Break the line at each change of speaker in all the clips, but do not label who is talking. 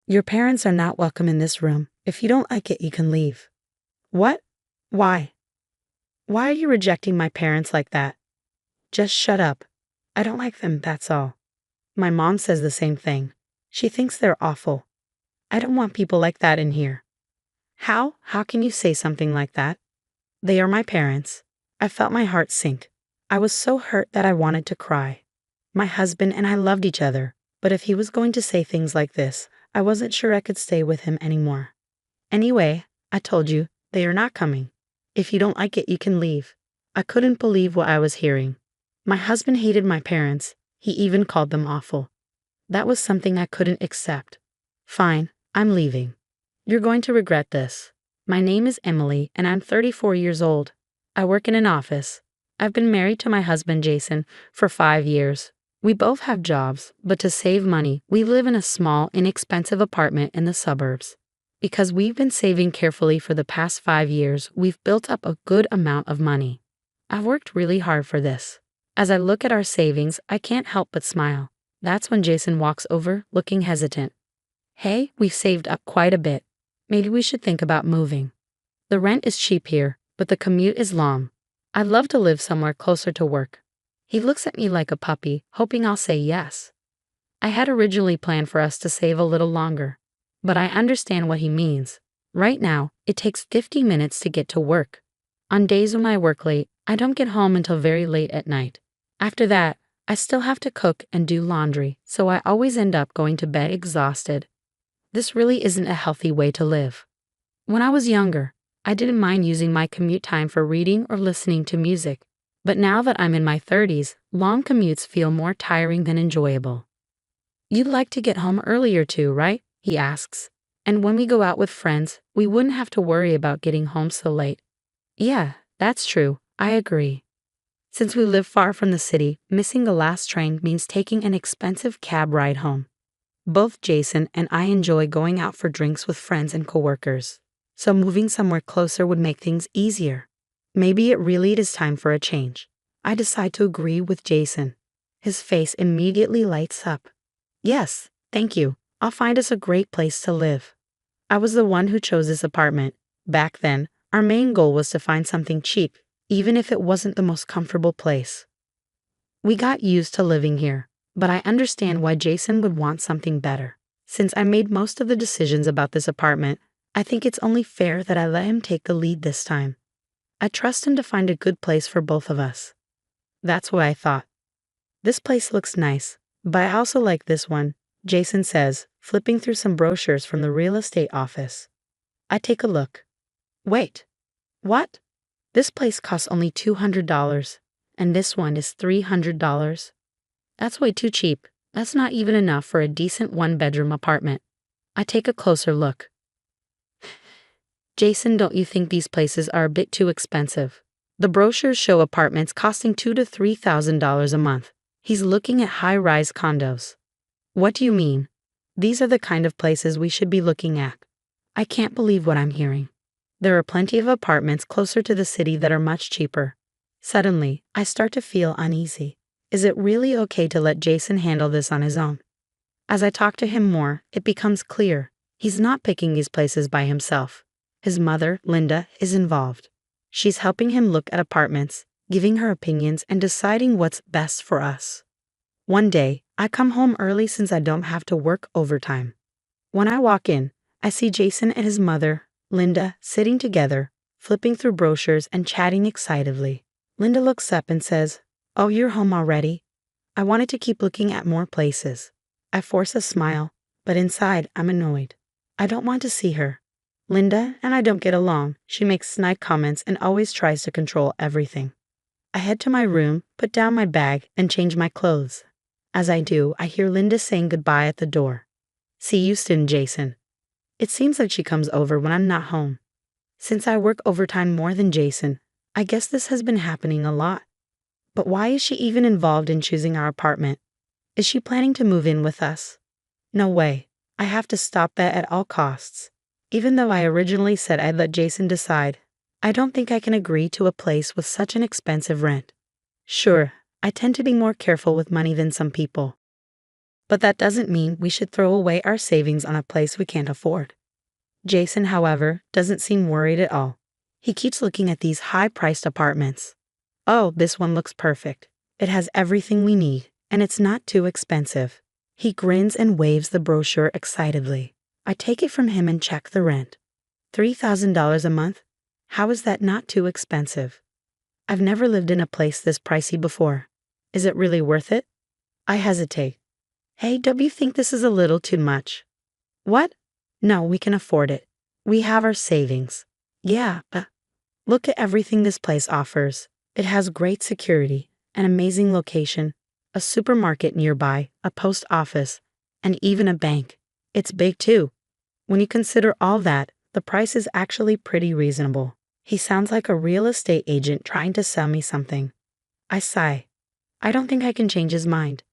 Your parents are not welcome in this room. If you don't like it, you can leave. What? Why? Why are you rejecting my parents like that? Just shut up. I don't like them, that's all. My mom says the same thing. She thinks they're awful. I don't want people like that in here. How? How can you say something like that? They are my parents. I felt my heart sink. I was so hurt that I wanted to cry. My husband and I loved each other, but if he was going to say things like this, I wasn't sure I could stay with him anymore. Anyway, I told you, they are not coming. If you don't like it, you can leave. I couldn't believe what I was hearing. My husband hated my parents. He even called them awful. That was something I couldn't accept. Fine, I'm leaving. You're going to regret this. My name is Emily, and I'm 34 years old. I work in an office. I've been married to my husband, Jason, for 5 years. We both have jobs, but to save money, we live in a small, inexpensive apartment in the suburbs. Because we've been saving carefully for the past 5 years, we've built up a good amount of money. I've worked really hard for this. As I look at our savings, I can't help but smile. That's when Jason walks over, looking hesitant. Hey, we've saved up quite a bit. Maybe we should think about moving. The rent is cheap here, but the commute is long. I'd love to live somewhere closer to work. He looks at me like a puppy, hoping I'll say yes. I had originally planned for us to save a little longer, but I understand what he means. Right now, it takes 50 minutes to get to work. On days when I work late, I don't get home until very late at night. After that, I still have to cook and do laundry, so I always end up going to bed exhausted. This really isn't a healthy way to live. When I was younger, I didn't mind using my commute time for reading or listening to music. But now that I'm in my 30s, long commutes feel more tiring than enjoyable. You'd like to get home earlier too, right? He asks. And when we go out with friends, we wouldn't have to worry about getting home so late. Yeah, that's true. I agree. Since we live far from the city, missing the last train means taking an expensive cab ride home. Both Jason and I enjoy going out for drinks with friends and coworkers, so moving somewhere closer would make things easier. Maybe it really is time for a change. I decide to agree with Jason. His face immediately lights up. Yes, thank you. I'll find us a great place to live. I was the one who chose this apartment. Back then, our main goal was to find something cheap, even if it wasn't the most comfortable place. We got used to living here, but I understand why Jason would want something better. Since I made most of the decisions about this apartment, I think it's only fair that I let him take the lead this time. I trust him to find a good place for both of us. That's what I thought. This place looks nice, but I also like this one, Jason says, flipping through some brochures from the real estate office. I take a look. Wait. What? This place costs only $200, and this one is $300. That's way too cheap. That's not even enough for a decent one-bedroom apartment. I take a closer look. Jason, don't you think these places are a bit too expensive? The brochures show apartments costing $2,000 to $3,000 a month. He's looking at high-rise condos. What do you mean? These are the kind of places we should be looking at. I can't believe what I'm hearing. There are plenty of apartments closer to the city that are much cheaper. Suddenly, I start to feel uneasy. Is it really okay to let Jason handle this on his own? As I talk to him more, it becomes clear. He's not picking these places by himself. His mother, Linda, is involved. She's helping him look at apartments, giving her opinions, and deciding what's best for us. One day, I come home early since I don't have to work overtime. When I walk in, I see Jason and his mother, Linda, sitting together, flipping through brochures and chatting excitedly. Linda looks up and says, "Oh, you're home already?" I wanted to keep looking at more places. I force a smile, but inside I'm annoyed. I don't want to see her. Linda and I don't get along. She makes snide comments and always tries to control everything. I head to my room, put down my bag, and change my clothes. As I do, I hear Linda saying goodbye at the door. See you soon, Jason. It seems like she comes over when I'm not home. Since I work overtime more than Jason, I guess this has been happening a lot. But why is she even involved in choosing our apartment? Is she planning to move in with us? No way. I have to stop that at all costs. Even though I originally said I'd let Jason decide, I don't think I can agree to a place with such an expensive rent. Sure, I tend to be more careful with money than some people. But that doesn't mean we should throw away our savings on a place we can't afford. Jason, however, doesn't seem worried at all. He keeps looking at these high-priced apartments. Oh, this one looks perfect. It has everything we need, and it's not too expensive. He grins and waves the brochure excitedly. I take it from him and check the rent. $3,000 a month? How is that not too expensive? I've never lived in a place this pricey before. Is it really worth it? I hesitate. Hey, don't you think this is a little too much? What? No, we can afford it. We have our savings. Yeah, but look at everything this place offers. It has great security, an amazing location, a supermarket nearby, a post office, and even a bank. It's big too. When you consider all that, the price is actually pretty reasonable. He sounds like a real estate agent trying to sell me something. I sigh. I don't think I can change his mind.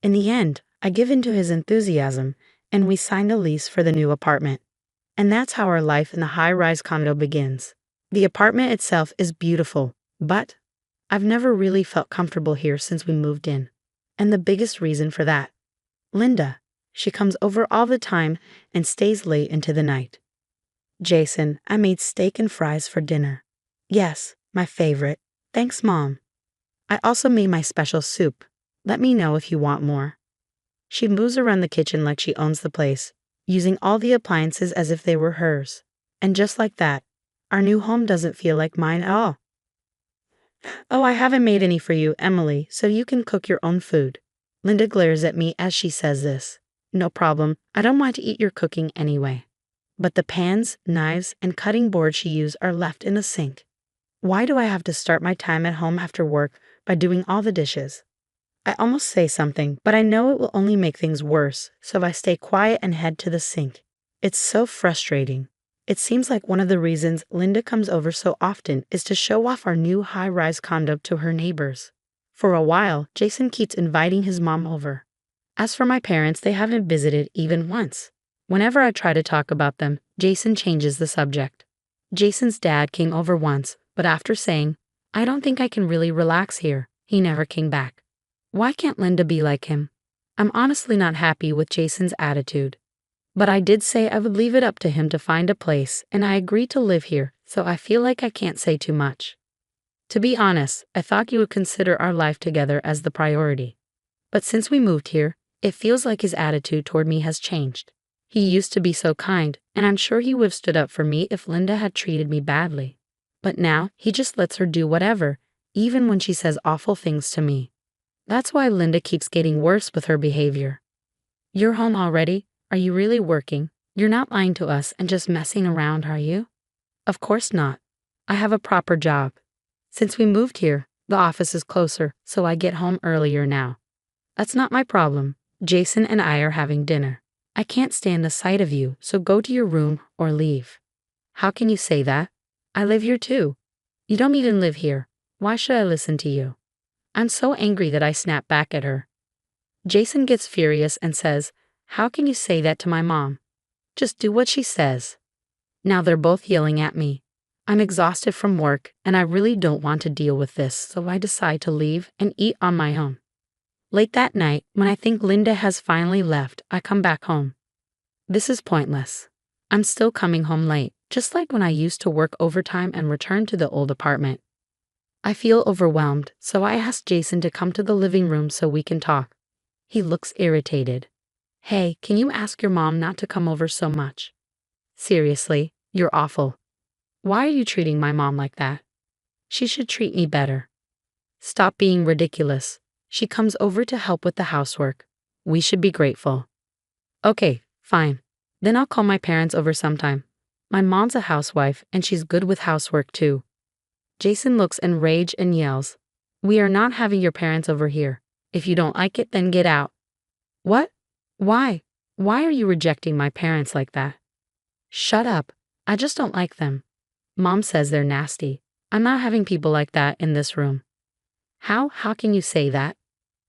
In the end, I give in to his enthusiasm, and we signed a lease for the new apartment. And that's how our life in the high-rise condo begins. The apartment itself is beautiful, but I've never really felt comfortable here since we moved in. And the biggest reason for that, Linda. She comes over all the time and stays late into the night. Jason, I made steak and fries for dinner. Yes, my favorite. Thanks, Mom. I also made my special soup. Let me know if you want more. She moves around the kitchen like she owns the place, using all the appliances as if they were hers. And just like that, our new home doesn't feel like mine at all. Oh, I haven't made any for you, Emily, so you can cook your own food. Linda glares at me as she says this. No problem, I don't want to eat your cooking anyway. But the pans, knives, and cutting board she used are left in a sink. Why do I have to start my time at home after work by doing all the dishes? I almost say something, but I know it will only make things worse, so I stay quiet and head to the sink. It's so frustrating. It seems like one of the reasons Linda comes over so often is to show off our new high-rise condo to her neighbors. For a while, Jason keeps inviting his mom over. As for my parents, they haven't visited even once. Whenever I try to talk about them, Jason changes the subject. Jason's dad came over once, but after saying, I don't think I can really relax here, he never came back. Why can't Linda be like him? I'm honestly not happy with Jason's attitude. But I did say I would leave it up to him to find a place, and I agreed to live here, so I feel like I can't say too much. To be honest, I thought you would consider our life together as the priority. But since we moved here, it feels like his attitude toward me has changed. He used to be so kind, and I'm sure he would have stood up for me if Linda had treated me badly. But now, he just lets her do whatever, even when she says awful things to me. That's why Linda keeps getting worse with her behavior. You're home already? Are you really working? You're not lying to us and just messing around, are you? Of course not. I have a proper job. Since we moved here, the office is closer, so I get home earlier now. That's not my problem. Jason and I are having dinner. I can't stand the sight of you, so go to your room or leave. How can you say that? I live here too. You don't even live here. Why should I listen to you? I'm so angry that I snap back at her. Jason gets furious and says, How can you say that to my mom? Just do what she says. Now they're both yelling at me. I'm exhausted from work, and I really don't want to deal with this, so I decide to leave and eat on my own. Late that night, when I think Linda has finally left, I come back home. This is pointless. I'm still coming home late, just like when I used to work overtime and return to the old apartment. I feel overwhelmed, so I ask Jason to come to the living room so we can talk. He looks irritated. Hey, can you ask your mom not to come over so much? Seriously, you're awful. Why are you treating my mom like that? She should treat me better. Stop being ridiculous. She comes over to help with the housework. We should be grateful. Okay, fine. Then I'll call my parents over sometime. My mom's a housewife, and she's good with housework too. Jason looks enraged and yells, We are not having your parents over here. If you don't like it, then get out. What? Why? Why are you rejecting my parents like that? Shut up. I just don't like them. Mom says they're nasty. I'm not having people like that in this room. How can you say that?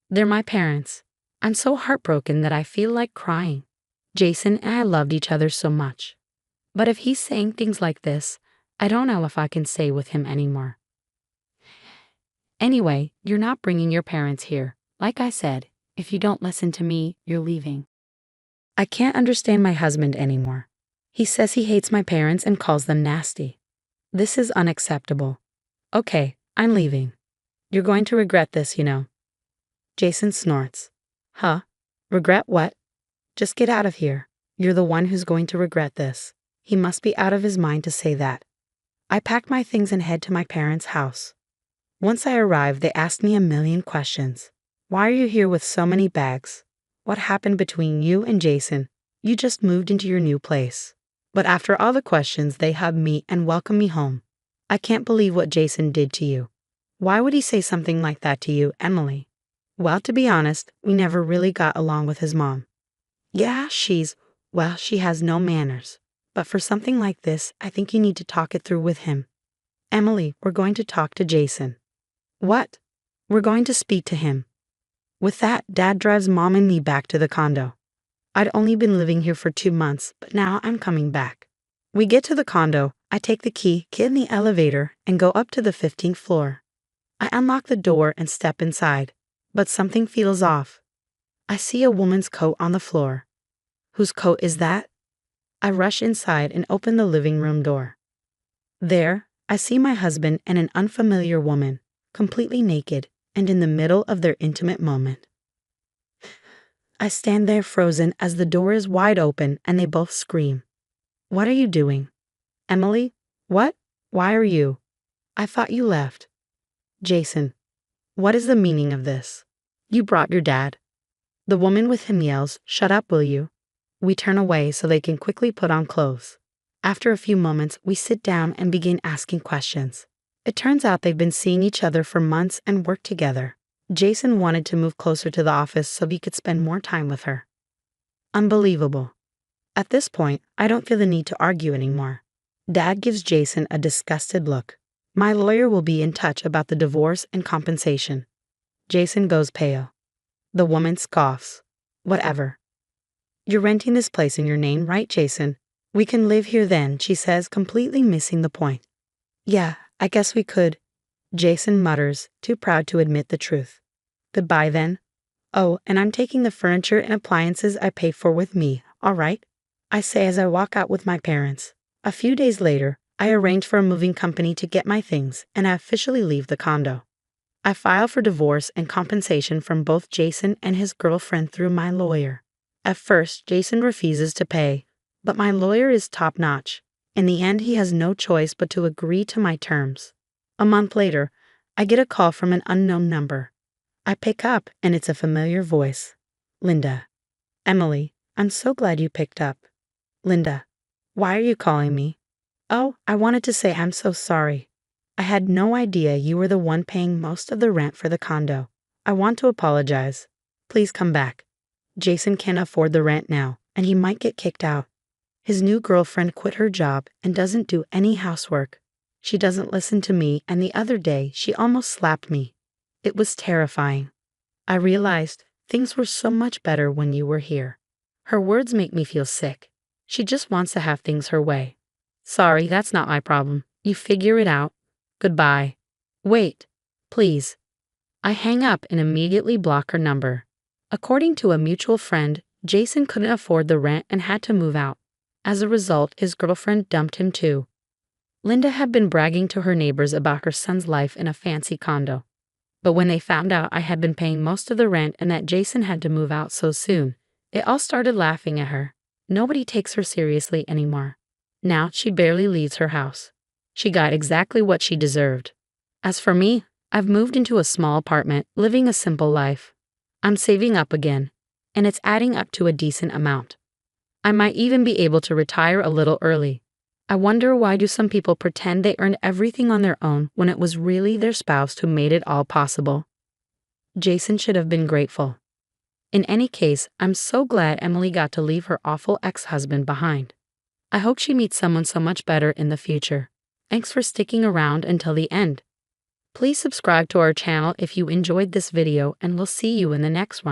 They're my parents. I'm so heartbroken that I feel like crying. Jason and I loved each other so much. But if he's saying things like this, I don't know if I can stay with him anymore. Anyway, you're not bringing your parents here. Like I said, If you don't listen to me, you're leaving. I can't understand my husband anymore. He says he hates my parents and calls them nasty. This is unacceptable. Okay, I'm leaving. You're going to regret this, you know. Jason snorts. Huh? Regret what? Just get out of here. You're the one who's going to regret this. He must be out of his mind to say that. I pack my things and head to my parents' house. Once I arrive, they ask me a million questions. Why are you here with so many bags? What happened between you and Jason? You just moved into your new place. But after all the questions, they hug me and welcome me home. I can't believe what Jason did to you. Why would he say something like that to you, Emily? Well, to be honest, we never really got along with his mom. Yeah, she has no manners. But for something like this, I think you need to talk it through with him. Emily, we're going to talk to Jason. What? We're going to speak to him. With that, Dad drives Mom and me back to the condo. I'd only been living here for 2 months, but now I'm coming back. We get to the condo, I take the key, get in the elevator, and go up to the 15th floor. I unlock the door and step inside, but something feels off. I see a woman's coat on the floor. Whose coat is that? I rush inside and open the living room door. There, I see my husband and an unfamiliar woman, completely naked and in the middle of their intimate moment. I stand there frozen as the door is wide open and they both scream. What are you doing? Emily? What? Why are you? I thought you left. Jason. What is the meaning of this? You brought your dad. The woman with him yells, "Shut up, will you?" We turn away so they can quickly put on clothes. After a few moments, we sit down and begin asking questions. It turns out they've been seeing each other for months and work together. Jason wanted to move closer to the office so he could spend more time with her. Unbelievable. At this point, I don't feel the need to argue anymore. Dad gives Jason a disgusted look. My lawyer will be in touch about the divorce and compensation. Jason goes pale. The woman scoffs. Whatever. You're renting this place in your name, right, Jason? We can live here then, she says, completely missing the point. Yeah, I guess we could. Jason mutters, too proud to admit the truth. Goodbye then. Oh, and I'm taking the furniture and appliances I pay for with me, all right? I say as I walk out with my parents. A few days later, I arrange for a moving company to get my things, and I officially leave the condo. I file for divorce and compensation from both Jason and his girlfriend through my lawyer. At first, Jason refuses to pay, but my lawyer is top-notch. In the end, he has no choice but to agree to my terms. A month later, I get a call from an unknown number. I pick up, and it's a familiar voice. Linda. Emily, I'm so glad you picked up. Linda. Why are you calling me? Oh, I wanted to say I'm so sorry. I had no idea you were the one paying most of the rent for the condo. I want to apologize. Please come back. Jason can't afford the rent now, and he might get kicked out. His new girlfriend quit her job and doesn't do any housework. She doesn't listen to me, and the other day she almost slapped me. It was terrifying. I realized things were so much better when you were here. Her words make me feel sick. She just wants to have things her way. Sorry, that's not my problem. You figure it out. Goodbye. Wait, please. I hang up and immediately block her number. According to a mutual friend, Jason couldn't afford the rent and had to move out. As a result, his girlfriend dumped him too. Linda had been bragging to her neighbors about her son's life in a fancy condo. But when they found out I had been paying most of the rent and that Jason had to move out so soon, they all started laughing at her. Nobody takes her seriously anymore. Now she barely leaves her house. She got exactly what she deserved. As for me, I've moved into a small apartment, living a simple life. I'm saving up again, and it's adding up to a decent amount. I might even be able to retire a little early. I wonder, why do some people pretend they earned everything on their own when it was really their spouse who made it all possible? Jason should have been grateful. In any case, I'm so glad Emily got to leave her awful ex-husband behind. I hope she meets someone so much better in the future. Thanks for sticking around until the end. Please subscribe to our channel if you enjoyed this video, and we'll see you in the next one.